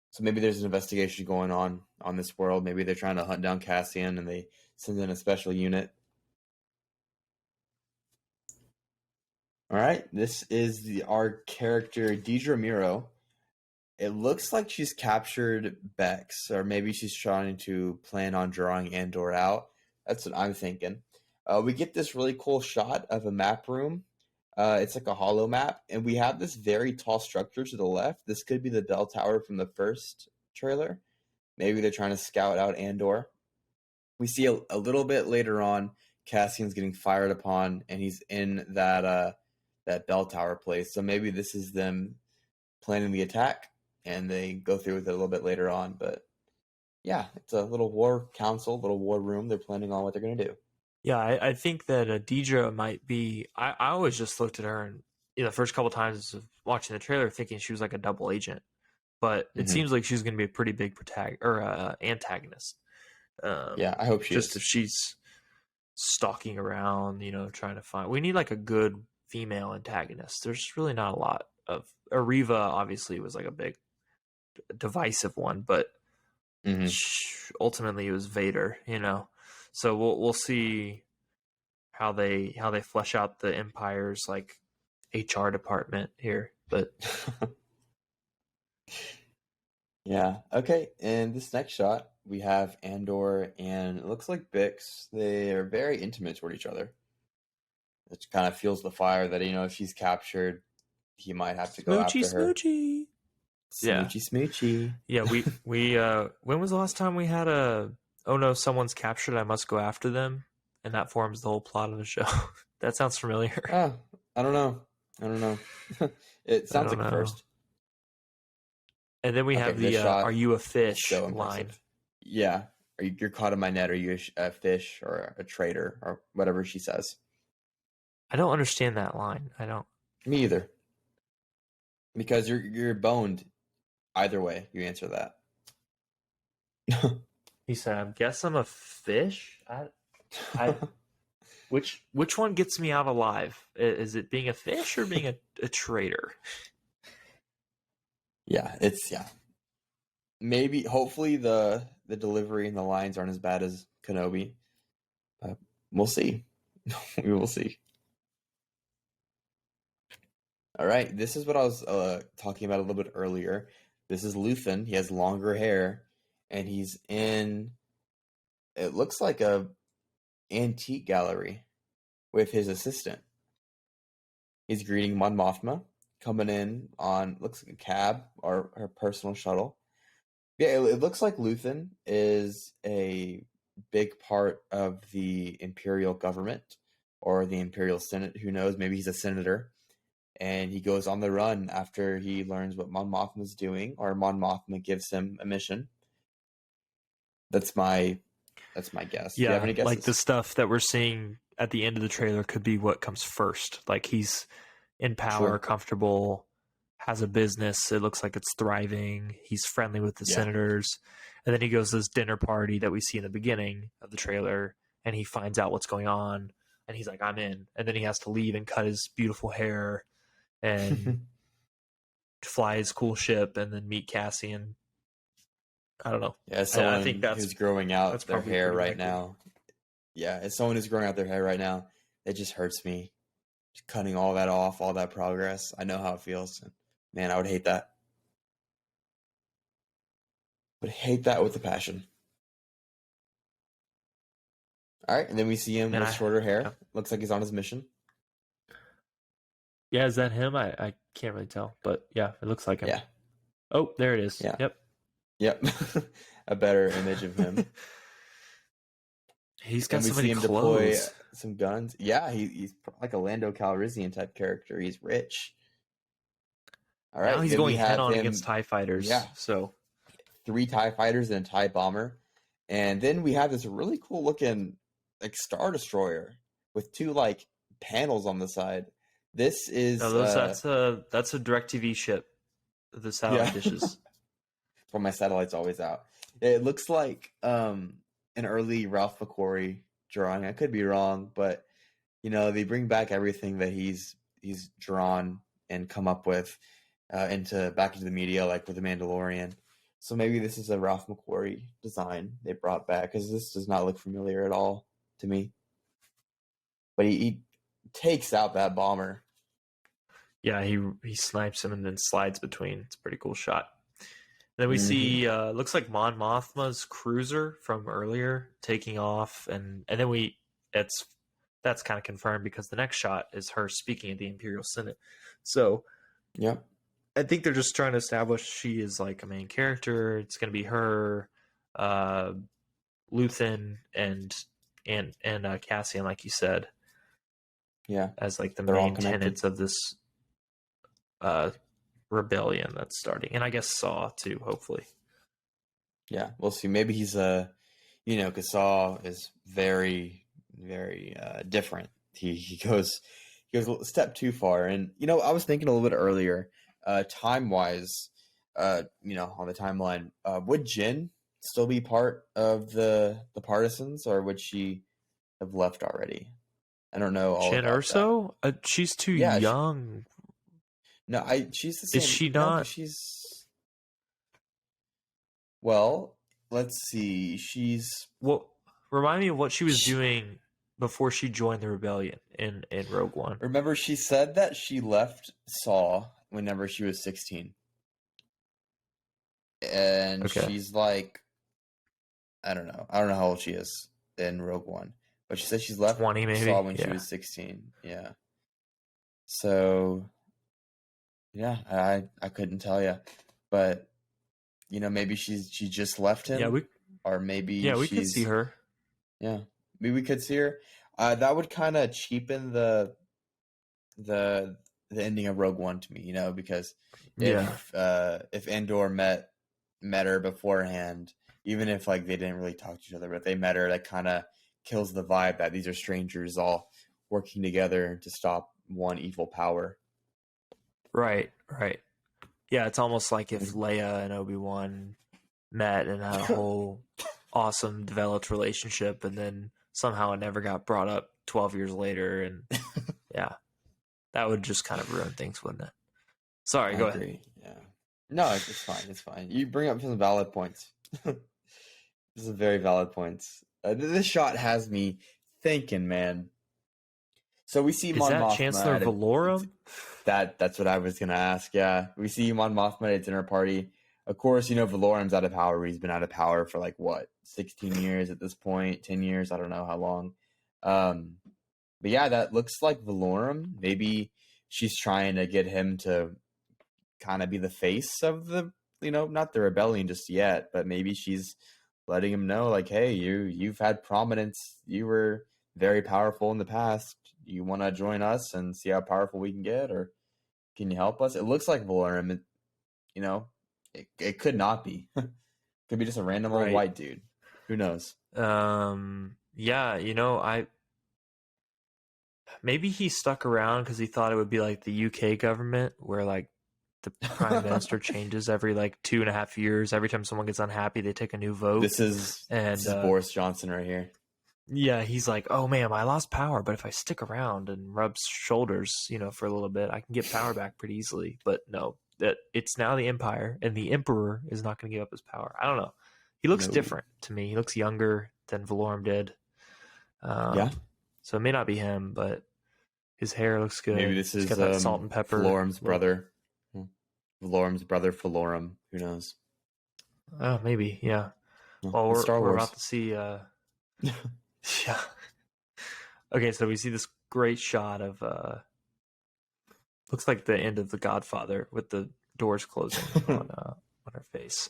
So maybe there's an investigation going on this world. Maybe they're trying to hunt down Cassian and they send in a special unit. All right, this is our character Deidre Miro. It looks like she's captured Bex, or maybe she's trying to plan on drawing Andor out. That's what I'm thinking. We get this really cool shot of a map room. It's like a hollow map, and we have this very tall structure to the left. This could be the bell tower from the first trailer. Maybe they're trying to scout out Andor. We see a little bit later on, Cassian's getting fired upon, and he's in that bell tower place. So maybe this is them planning the attack, and they go through with it a little bit later on. But yeah, it's a little war council, little war room. They're planning on what they're going to do. yeah, I think that Deidre might be. I always just looked at her and the first couple times of watching the trailer, thinking she was like a double agent, but it seems like she's going to be a pretty big antagonist. Yeah, I hope she just is. If she's stalking around, trying to find. We need like a good female antagonist. There's really not a lot of. Ariva obviously was like a big divisive one, but ultimately it was Vader. So we'll see how they flesh out the Empire's like HR department here, but yeah. Okay, and this next shot we have Andor and it looks like Bix. They are very intimate toward each other. It kind of fuels the fire that if she's captured, he might have to go after her. Smoochy. Smoochy. Yeah, we when was the last time we had a oh no, someone's captured, I must go after them, and that forms the whole plot of the show. That sounds familiar. Oh, I don't know. It sounds like first. And then we have the "Are you a fish?" So line. Yeah, you're caught in my net. Are you a fish or a traitor or whatever she says? I don't understand that line. I don't. Me either. Because you're boned. Either way, you answer that. He said, "I guess I'm a fish." I which one gets me out alive? Is it being a fish or being a traitor? Yeah, maybe, hopefully the delivery and the lines aren't as bad as Kenobi. We'll see. We will see. All right, this is what I was talking about a little bit earlier. This is Luffin. He has longer hair, and he's in, it looks like a antique gallery with his assistant. He's greeting Mon Mothma, coming in on, looks like a cab or her personal shuttle. Yeah, it looks like Luffin is a big part of the Imperial government or the Imperial Senate. Who knows? Maybe he's a senator. And he goes on the run after he learns what Mon Mothma's doing, or Mon Mothma gives him a mission. That's my guess. Yeah, Do you have any guesses? like the stuff that we're seeing at the end of the trailer could be what comes first. Like he's in power, comfortable, has a business. It looks like it's thriving. He's friendly with the senators. And then he goes to this dinner party that we see in the beginning of the trailer, and he finds out what's going on, and he's like, I'm in. And then he has to leave and cut his beautiful hair and fly his cool ship and then meet Cassian. I don't know. Yeah, as someone I think that's who's growing out that's their hair right likely. now. Yeah, as someone who's growing out their hair right now, it just hurts me. Just cutting all that off, all that progress. I know how it feels. Man, I would hate that. Would hate that with a passion. All right, and then we see him with shorter hair. Yeah. Looks like he's on his mission. Yeah, is that him? I can't really tell, but yeah, it looks like him. Yeah. Oh, there it is. Yeah. Yep. Yep. A better image of him. He's got And we so see many him deploy clothes. some guns. Yeah, he's like a Lando Calrissian type character. He's rich. All Now right, he's then we going head have on him. against TIE fighters. Yeah, So 3 TIE fighters and a TIE bomber, and then we have this really cool looking like Star Destroyer with 2 like panels on the side. This is no, that's a DirecTV ship. The satellite dishes. That's why my satellite's always out. It looks like an early Ralph McQuarrie drawing. I could be wrong, but they bring back everything that he's drawn and come up with back into the media, like with the Mandalorian. So maybe this is a Ralph McQuarrie design they brought back, because this does not look familiar at all to me. But he takes out that bomber. Yeah, he snipes him and then slides between. It's a pretty cool shot. And then we see looks like Mon Mothma's cruiser from earlier taking off, and then that's kind of confirmed because the next shot is her speaking at the Imperial Senate. So yeah, I think they're just trying to establish she is like a main character. It's going to be her, Luffin, and Cassian, like you said. Yeah, as like the they're all main tenets of this rebellion that's starting, and I guess Saw too, hopefully. Yeah, we'll see. Maybe he's because Saw is very, very different. He goes a step too far, and I was thinking a little bit earlier, time wise, on the timeline, would Jyn still be part of the partisans, or would she have left already? I don't know all Jyn about Erso? She's too young. She's the same. Is she not? She's. Well, let's see. She's. Well, remind me of what she was doing before she joined the rebellion in Rogue One. Remember, she said that she left Saw whenever she was 16. And she's like, I don't know how old she is in Rogue One. But she said she's left 20 maybe? Saw when she was 16. Yeah. So, yeah, I couldn't tell you. But, maybe she just left him. Yeah, or maybe we could see her. Yeah, maybe we could see her. That would kind of cheapen the ending of Rogue One to me, because if Andor met her beforehand, even if like they didn't really talk to each other, but they met her, that kind of kills the vibe that these are strangers all working together to stop one evil power. Right. Yeah, it's almost like if Leia and Obi-Wan met and had a whole awesome developed relationship, and then somehow it never got brought up 12 years later, and yeah, that would just kind of ruin things, wouldn't it? Sorry, go ahead. Yeah, no, it's fine. You bring up some valid points. This is very valid points. This shot has me thinking, man. So we see Mon Mothma. Chancellor Valorum? That's what I was gonna ask. Yeah, we see Mon Mothma at a dinner party. Of course, Valorum's out of power. He's been out of power for 16 years at this point, 10 years. I don't know how long. But yeah, that looks like Valorum. Maybe she's trying to get him to kind of be the face of the, not the rebellion just yet, but maybe she's letting him know, hey, you've had prominence. You were very powerful in the past. You want to join us and see how powerful we can get, or can you help us? It looks like Valorum. It could not be. Could be just a random old white dude. Who knows? Yeah, maybe he stuck around because he thought it would be like the UK government, where the prime minister changes every 2.5 years. Every time someone gets unhappy, they take a new vote. This is Boris Johnson right here. Yeah, he's like, oh man, I lost power, but if I stick around and rub shoulders, for a little bit, I can get power back pretty easily. But no, that it's now the Empire, and the Emperor is not going to give up his power. I don't know. He looks different to me. He looks younger than Valorum did. Yeah. So it may not be him, but his hair looks good. Maybe this is got that salt and pepper. Valorum's brother. Valorum's brother, Valorum. Who knows? Oh, maybe. Yeah. Well, we're about to see. Yeah. Okay, so we see this great shot of looks like the end of The Godfather with the doors closing on her face.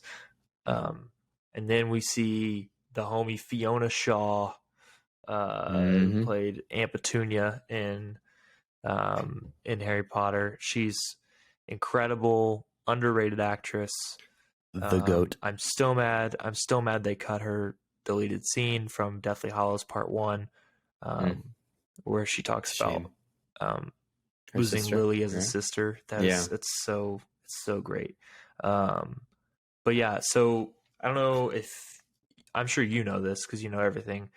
And then we see the homie Fiona Shaw, who played Aunt Petunia in Harry Potter. She's incredible, underrated actress. The GOAT. I'm still mad they cut her deleted scene from Deathly Hallows Part 1, where she talks about losing sister, Lily as a right? sister. It's so great. But yeah, so I don't know if, I'm sure you know this because you know everything,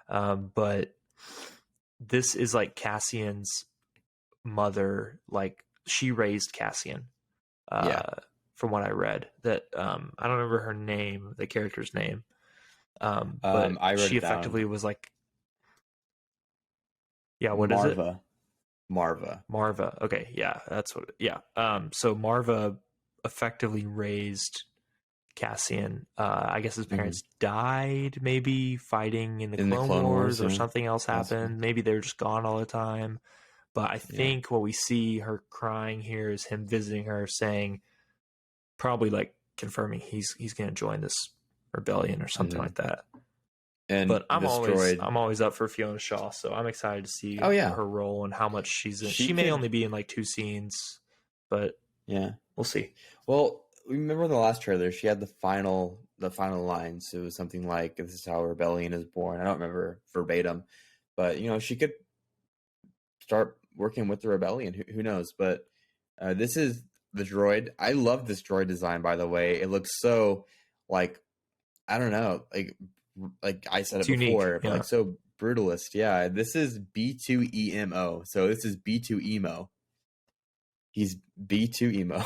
but this is like Cassian's mother. Like, she raised Cassian. From what I read, that I don't remember her name, the character's name, but she effectively was like, what is it? Marva. Okay, yeah, that's what. Yeah. So Marva effectively raised Cassian. I guess his parents died, maybe fighting in the Clone Wars, or something else happened. Maybe they're just gone all the time. But I think what we see her crying here is him visiting her, saying, probably like confirming he's going to join this rebellion or something like that. But I'm always up for Fiona Shaw, so I'm excited to see her role and how much she's in. She may only be in like 2 scenes, but we'll see. Well, remember in the last trailer, she had the final lines. It was something like, "This is how a rebellion is born." I don't remember verbatim, but she could start working with the rebellion. Who knows? But this is the droid. I love this droid design, by the way. It looks so, like, I don't know, like I said it before, but like so brutalist. Yeah, this is B2EMO. So this is B2 Emo. He's B2 Emo.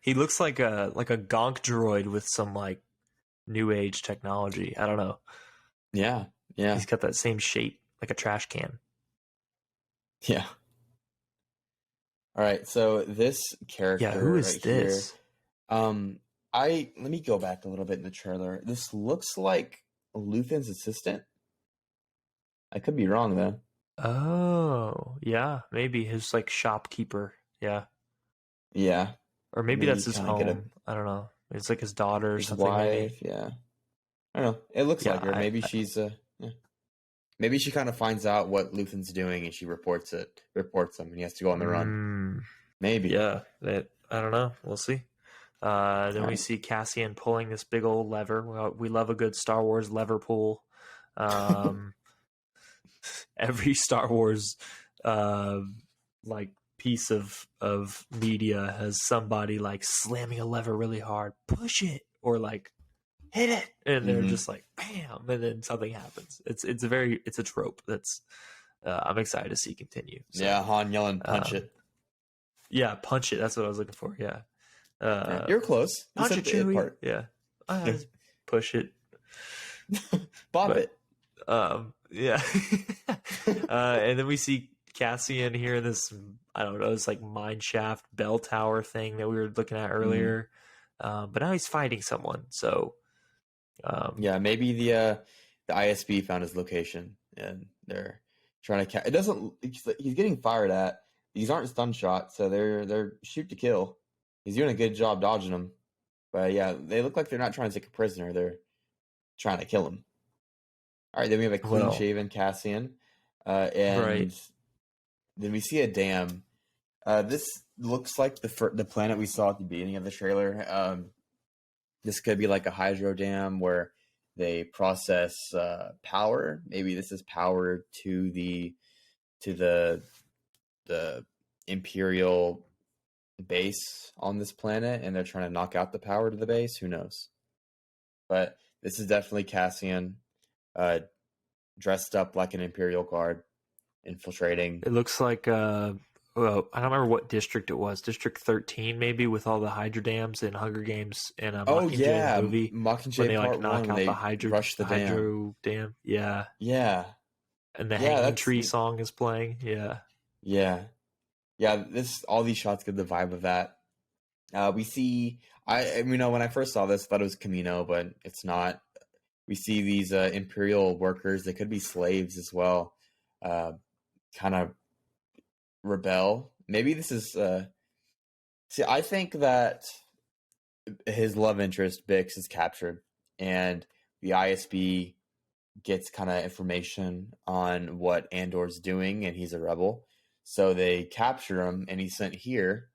He looks like a gonk droid with some like new age technology. I don't know. Yeah. He's got that same shape, like a trash can. Yeah. All right, so this character. Yeah, who is this? Here, let me go back a little bit in the trailer. This looks like Luthen's assistant. I could be wrong though. Oh, yeah, maybe his like shopkeeper. Yeah. Or maybe that's his home. I don't know. It's like his daughter or something. Wife, yeah. I don't know. It looks like her. Maybe she's maybe she kind of finds out what Luthen's doing and she reports him, and he has to go on the run. Maybe. Yeah. I don't know. We'll see. Then we see Cassian pulling this big old lever. We love a good Star Wars lever pull. Every Star Wars like piece of media has somebody like slamming a lever really hard, push it, or like hit it, and they're just like bam, and then something happens. It's a trope that's I'm excited to see continue. So, yeah, Han yelling punch it. Yeah, punch it. That's what I was looking for. Yeah. You're close. Punch it, Chewie. Part. Yeah. Push it. Bop it. Yeah. And then we see Cassian here in this, I don't know, it's like mine shaft bell tower thing that we were looking at earlier. But now he's fighting someone. So yeah, maybe the ISB found his location and they're trying to it doesn't, he's getting fired at. These aren't stun shots, so they're shoot to kill. He's doing a good job dodging them. But yeah, they look like they're not trying to take a prisoner. They're trying to kill him. All right, then we have a clean-shaven Cassian. And then we see a dam. This looks like the planet we saw at the beginning of the trailer. This could be like a Hydra Dam where they process power. Maybe this is power to the Imperial base on this planet, and they're trying to knock out the power to the base. Who knows? But this is definitely Cassian, dressed up like an Imperial guard, infiltrating. It looks like well, I don't remember what district it was. District 13, maybe, with all the Hydra Dams and Hunger Games and Mockingjay movie. Mockingjay when they Part knock 1, out the Hydra Dam. Yeah. Yeah. And the Hanging Tree song is playing. Yeah. Yeah. Yeah, all these shots get the vibe of that. We see, when I first saw this, I thought it was Camino, but it's not. We see these Imperial workers. They could be slaves as well, kind of rebel. Maybe this is see, I think that his love interest Bix is captured, and the ISB gets kind of information on what Andor's doing, and he's a rebel. So they capture him, and he's sent here,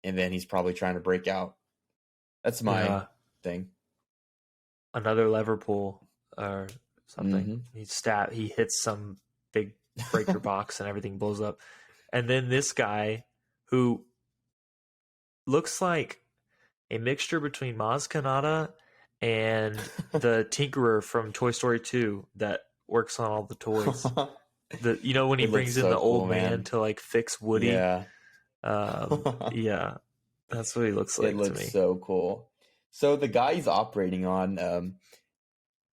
and then he's probably trying to break out. That's my thing. Another lever pull or something. He hits some big breaker box, and everything blows up. And then this guy, who looks like a mixture between Maz Kanata and the Tinkerer from Toy Story 2 that works on all the toys. When he brings in the old man to like fix Woody. Yeah. Yeah. That's what he looks like. It looks to me. so cool. So the guy he's operating on,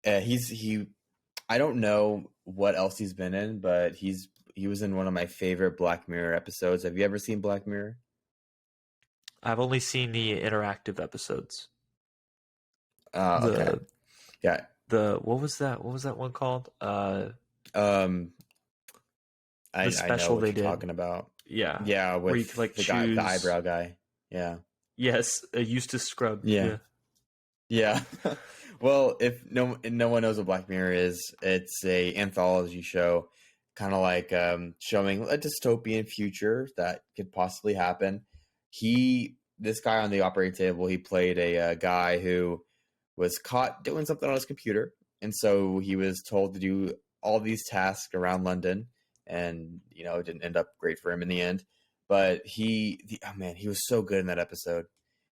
I don't know what else he's been in, but he was in one of my favorite Black Mirror episodes. Have you ever seen Black Mirror? I've only seen the interactive episodes. Okay. Yeah. What was that? What was that one called? I know what they you're did. talking about. Yeah. Yeah, with where you could, like, the guy, the eyebrow guy. Yeah. Yes, Eustace Scrub. Yeah. Well, if no one knows what Black Mirror is, it's a anthology show, kind of like showing a dystopian future that could possibly happen. This guy on the operating table, he played a guy who was caught doing something on his computer, and so he was told to do all these tasks around London, and it didn't end up great for him in the end. But he was so good in that episode.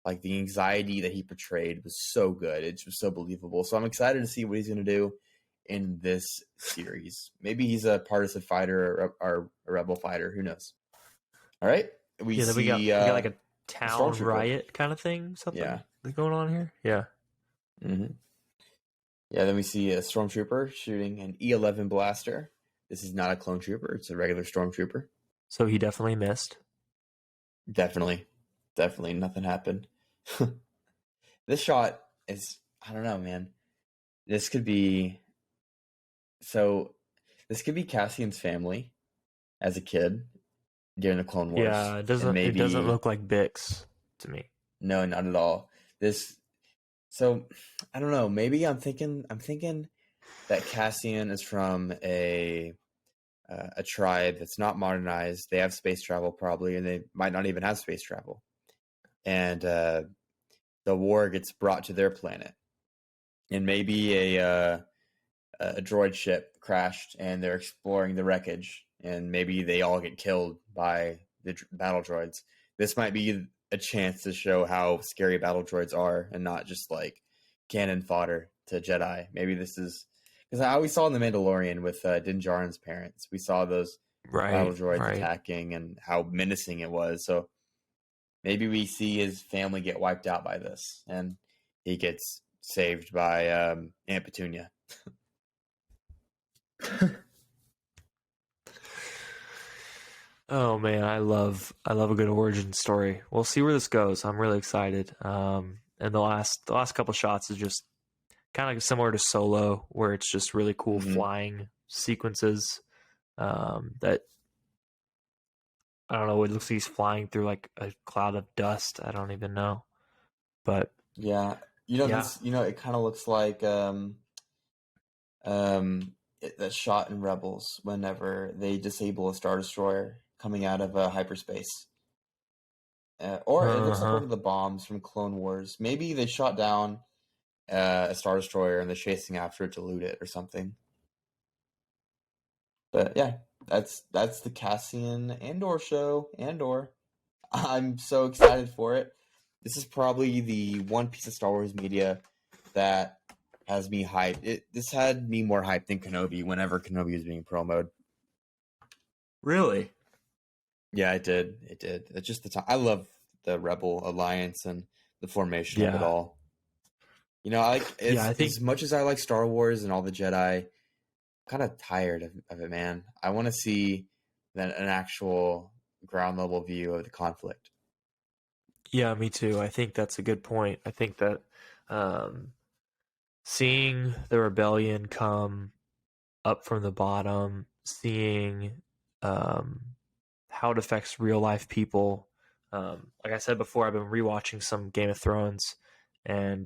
Like, the anxiety that he portrayed was so good. It was so believable. So I'm excited to see what he's going to do in this series. Maybe he's a partisan fighter or a rebel fighter. Who knows? All right. We got like a town riot kind of thing. Something going on here. Yeah. Mm-hmm. Yeah, then we see a stormtrooper shooting an E11 blaster. This is not a clone trooper. It's a regular stormtrooper. So he definitely missed. Definitely nothing happened. This shot is, I don't know, man. This could be Cassian's family as a kid during the Clone Wars. Yeah, it doesn't look like Bix to me. No, not at all. So I don't know. Maybe I'm thinking that Cassian is from a tribe that's not modernized. They have space travel probably, and they might not even have space travel. And the war gets brought to their planet, and maybe a droid ship crashed, and they're exploring the wreckage, and maybe they all get killed by the battle droids. This might be a chance to show how scary battle droids are, and not just like cannon fodder to Jedi. Maybe this is because I always saw in The Mandalorian with Din Djarin's parents. We saw those battle droids attacking and how menacing it was. So maybe we see his family get wiped out by this, and he gets saved by Aunt Petunia. Oh man, I love a good origin story. We'll see where this goes. I'm really excited. And the last couple shots is just kind of similar to Solo, where it's just really cool flying sequences. That I don't know. It looks like he's flying through like a cloud of dust. I don't even know, but yeah, this, it kind of looks like that shot in Rebels whenever they disable a Star Destroyer coming out of hyperspace. Or it looks like one of the bombs from Clone Wars. Maybe they shot down a Star Destroyer and they're chasing after it to loot it or something. But yeah, that's the Cassian Andor show. Andor. I'm so excited for it. This is probably the one piece of Star Wars media that has me hyped. This had me more hyped than Kenobi whenever Kenobi was being promoted. Really? Yeah, it did. It's just the time. I love the Rebel Alliance and the formation of it all. As much as I like Star Wars and all the Jedi, I'm kind of tired of it, man. I want to see an actual ground level view of the conflict. Yeah, me too. I think that's a good point. I think that seeing the rebellion come up from the bottom, seeing how it affects real life people. Like I said before, I've been rewatching some Game of Thrones, and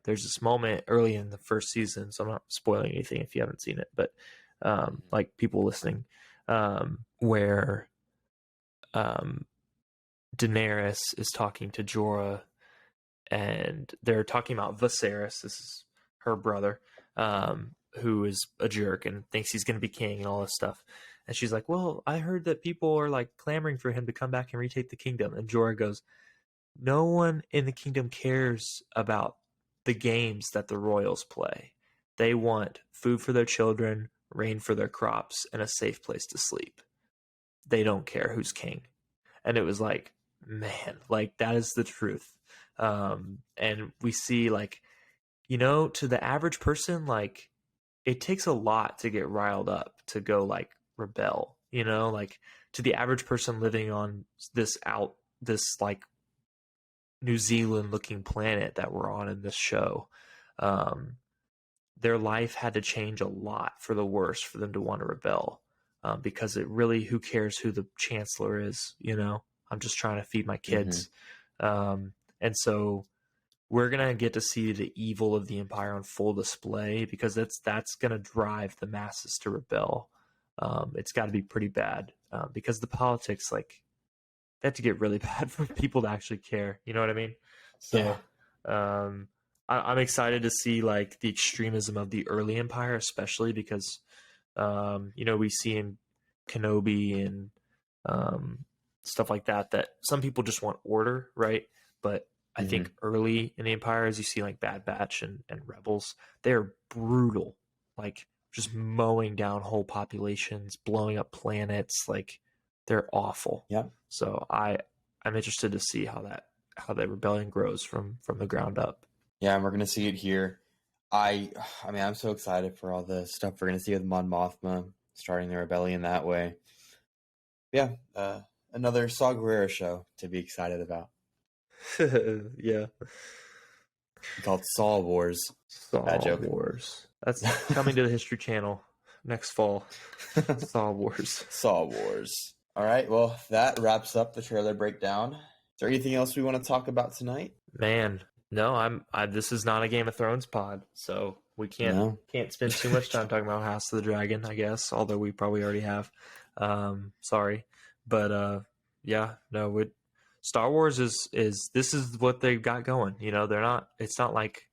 there's this moment early in the first season, so I'm not spoiling anything if you haven't seen it, but like people listening, where Daenerys is talking to Jorah, and they're talking about Viserys. This is her brother, who is a jerk and thinks he's going to be king and all this stuff. And she's like, well, I heard that people are like clamoring for him to come back and retake the kingdom. And Jorah goes, no one in the kingdom cares about the games that the royals play. They want food for their children, rain for their crops, and a safe place to sleep. They don't care who's king. And it was like, man, like that is the truth. And we see like, you know, to the average person, like it takes a lot to get riled up to go like rebel, you know, like to the average person living on this like New Zealand looking planet that we're on in this show. Their life had to change a lot for the worse for them to want to rebel. Because it really, who cares who the chancellor is, you know, I'm just trying to feed my kids. And so we're going to get to see the evil of the Empire on full display, because that's going to drive the masses to rebel. It's got to be pretty bad, because the politics, like, they have to get really bad for people to actually care. You know what I mean? So I'm excited to see like the extremism of the early Empire, especially because, you know, we see in Kenobi and stuff like that some people just want order, right? But I think early in the Empire, as you see like Bad Batch and Rebels, they're brutal, like just mowing down whole populations, blowing up planets, like they're awful. Yeah. So I'm interested to see how that rebellion grows from the ground up. Yeah, and we're gonna see it here. I mean, I'm so excited for all the stuff we're gonna see with Mon Mothma starting the rebellion that way. Yeah, another Saw Gerrera show to be excited about. Yeah. Called Saw Wars. Saw Wars. That's coming to the History Channel next fall. Saw Wars. Saw Wars. All right, well, that wraps up the trailer breakdown. Is there anything else we want to talk about tonight? Man, no, this is not a Game of Thrones pod, so we can't spend too much time talking about House of the Dragon, I guess, although we probably already have. Sorry. But yeah, no, Star Wars is this is what they've got going. You know, it's not like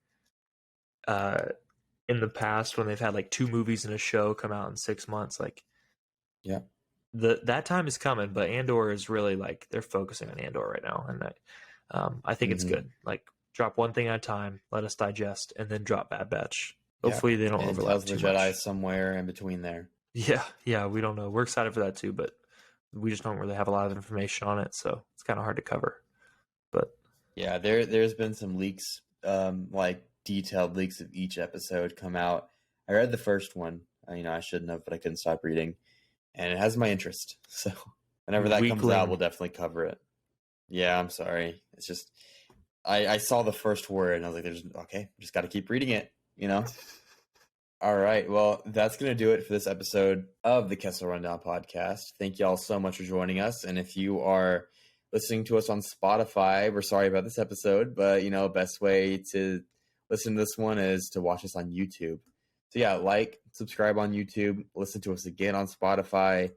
in the past when they've had like 2 movies and a show come out in 6 months. Like, yeah, that time is coming, but Andor is really like they're focusing on Andor right now, and I think it's good. Like, drop one thing at a time, let us digest, and then drop Bad Batch. Hopefully they don't overlap too much. The Jedi somewhere in between there. Yeah, we don't know. We're excited for that too, but we just don't really have a lot of information on it, so it's kind of hard to cover. But yeah, there's been some leaks, like detailed leaks of each episode come out. I read the first one. I shouldn't have, but I couldn't stop reading, and it has my interest. So whenever that comes out, we'll definitely cover it. Yeah, I'm sorry. It's just I saw the first word and I was like, just got to keep reading it, you know. All right, well, that's going to do it for this episode of the Kessel Rundown Podcast. Thank you all so much for joining us. And if you are listening to us on Spotify, we're sorry about this episode, but, best way to listen to this one is to watch us on YouTube. So, yeah, subscribe on YouTube, listen to us again on Spotify.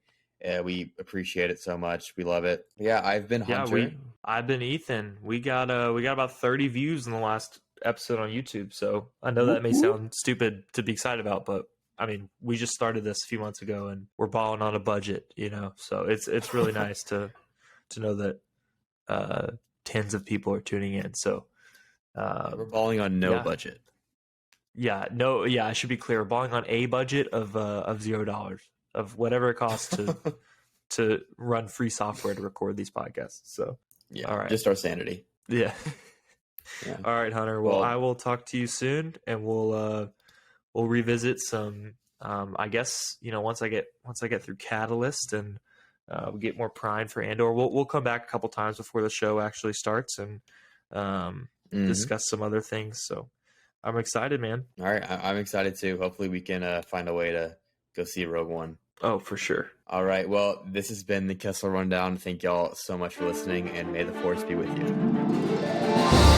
We appreciate it so much. We love it. Yeah, I've been Hunter. I've been Ethan. We got about 30 views in the last episode on YouTube, so I know that may sound stupid to be excited about, but I mean, we just started this a few months ago and we're balling on a budget, so it's really nice to know that tens of people are tuning in. So we're balling on no budget. I should be clear, we're balling on a budget of $0, of whatever it costs to run free software to record these podcasts. So yeah, all right, just our sanity. Yeah. All right, Hunter. Well, I will talk to you soon, and we'll revisit some. I guess once I get through Catalyst and we get more primed for Andor, we'll come back a couple times before the show actually starts and discuss some other things. So I'm excited, man. All right, I'm excited too. Hopefully, we can find a way to go see Rogue One. Oh, for sure. All right. Well, this has been the Kessel Rundown. Thank y'all so much for listening, and may the force be with you.